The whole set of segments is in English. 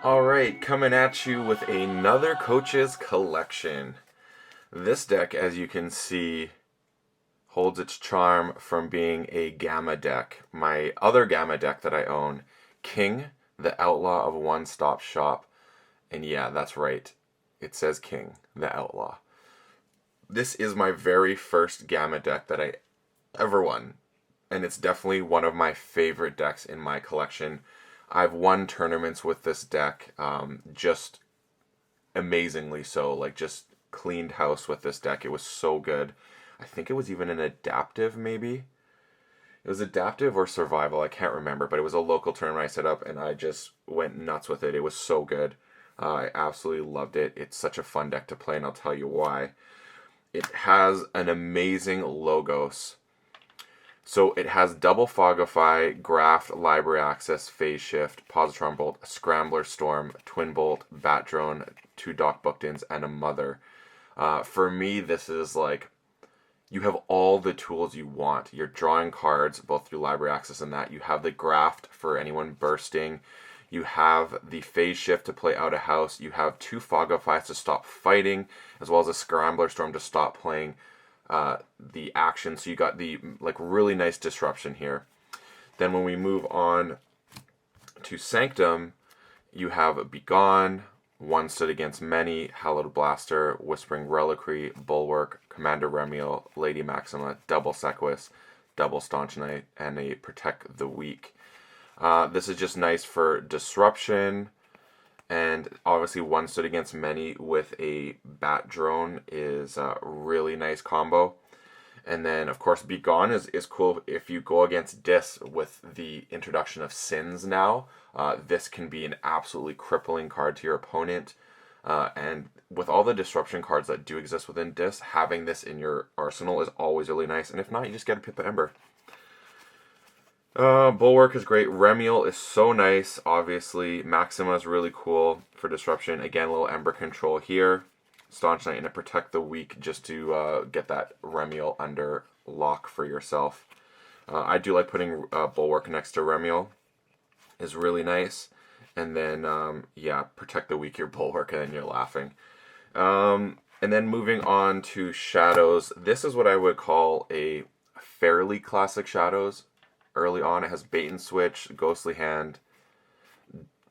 Alright, coming at you with another Coach's Collection. This deck, as you can see, holds its charm from being a GAMA deck. My other GAMA deck that I own, King, the Outlaw of One Stop Shop. And yeah, that's right. It says King, the Outlaw. This is my very first GAMA deck that I ever won. And it's definitely one of my favorite decks in my collection. I've won tournaments with this deck, just amazingly so. Like, just cleaned house with this deck. It was so good. I think it was even an adaptive, maybe. It was adaptive or survival, I can't remember, but it was a local tournament I set up, and I just went nuts with it. It was so good. I absolutely loved it. It's such a fun deck to play, and I'll tell you why. It has an amazing logos. So it has double Fogify, Graft, Library Access, Phase Shift, Positron Bolt, Scrambler Storm, Twin Bolt, Bat Drone, 2 Dock Booktons, and a Mother. For me, this is like, you have all the tools you want. You're drawing cards, both through Library Access and that. You have the Graft for anyone bursting. You have the Phase Shift to play out of house. You have 2 Fogifies to stop fighting, as well as a Scrambler Storm to stop playing the action. So you got the really nice disruption here. Then when we move on to Sanctum, you have Begone, One Stood Against Many, Hallowed Blaster, Whispering Reliquary, Bulwark, Commander Remiel, Lady Maxima, Double Sequus, Double Staunch Knight, and a Protect the Weak. This is just nice for disruption. And obviously, One Stood Against Many with a Bat Drone is a really nice combo. And then, of course, Begone is cool if you go against Dis with the introduction of Sins now. This can be an absolutely crippling card to your opponent. And with all the disruption cards that do exist within Dis, having this in your arsenal is always really nice. And if not, you just get a Pip Ember. Bulwark is great. Remiel is so nice, obviously. Maxima is really cool for disruption. Again, a little Ember control here. Staunch Knight and a Protect the Weak just to get that Remiel under lock for yourself. I do like putting Bulwark next to Remiel. Is really nice. And then, Protect the Weak, your Bulwark, and then you're laughing. And then moving on to Shadows. This is what I would call a fairly classic Shadows. Early on, it has Bait and Switch, Ghostly Hand,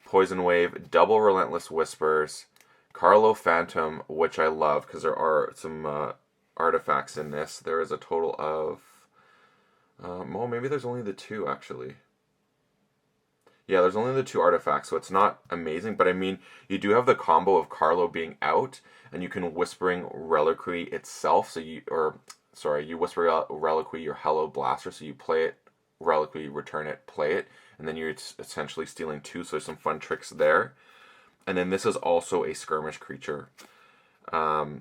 Poison Wave, Double Relentless Whispers, Carlo Phantom, which I love because there are some artifacts in this. There is a total of, maybe there's only the 2 actually. Yeah, there's only the 2 artifacts, so it's not amazing, but I mean, you do have the combo of Carlo being out, and you can Whispering Reliquary itself, you Whisper Reliquary your Hallowed Blaster, so you play it, Reliquary, return it, play it, and then you're essentially stealing 2, so there's some fun tricks there. And then this is also a skirmish creature. Sorry,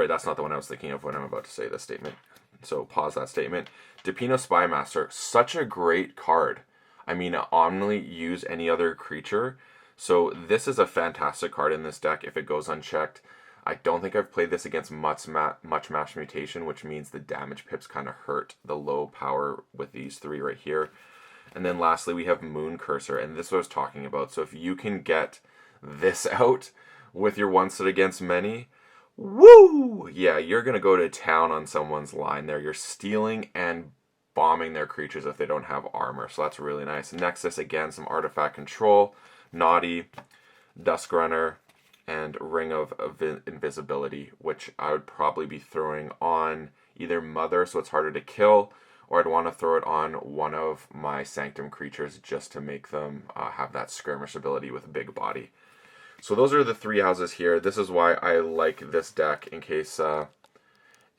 that's not the one I was thinking of when I'm about to say this statement. So pause that statement. Depino Spymaster, such a great card. I mean, omni use any other creature. So this is a fantastic card in this deck if it goes unchecked. I don't think I've played this against much Match Mutation, which means the damage pips kind of hurt the low power with these 3 right here. And then lastly, we have Moon Cursor, and this is what I was talking about. So if you can get this out with your One Stood Against Many, woo! Yeah, you're going to go to town on someone's line there. You're stealing and bombing their creatures if they don't have armor, so that's really nice. Nexus, again, some artifact control, Naughty, Dusk Runner, and Ring of Invisibility, which I would probably be throwing on either Mother, so it's harder to kill, or I'd want to throw it on one of my Sanctum creatures just to make them have that skirmish ability with a big body. So those are the 3 houses here. This is why I like this deck, in case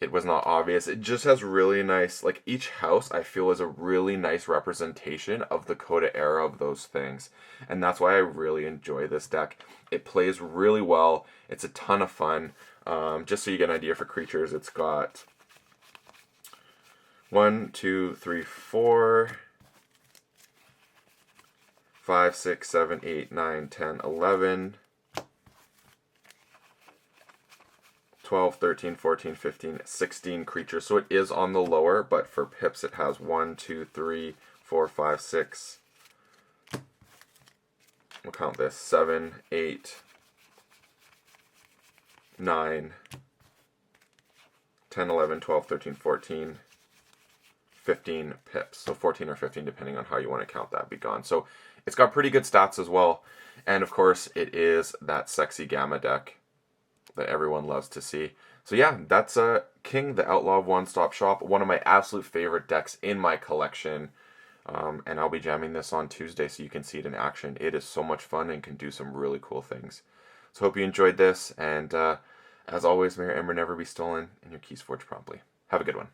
it was not obvious. It just has really nice, like each house I feel is a really nice representation of the Coda era of those things. And that's why I really enjoy this deck. It plays really well. It's a ton of fun. Just so you get an idea for creatures, it's got 1, 2, 3, 4, 5, 6, 7, 8, 9, 10, 11, 12, 13, 14, 15, 16 creatures. So it is on the lower, but for pips it has 1, 2, 3, 4, 5, 6, we'll count this, 7, 8, 9, 10, 11, 12, 13, 14, 15 pips. So 14 or 15 depending on how you want to count that, be gone. So it's got pretty good stats as well. And of course it is that sexy Gamma deck that everyone loves to see. So yeah, that's King, the Outlaw of One Stop Shop, one of my absolute favorite decks in my collection. And I'll be jamming this on Tuesday so you can see it in action. It is so much fun and can do some really cool things. So hope you enjoyed this, and as always, may your ember never be stolen and your keys forged promptly. Have a good one.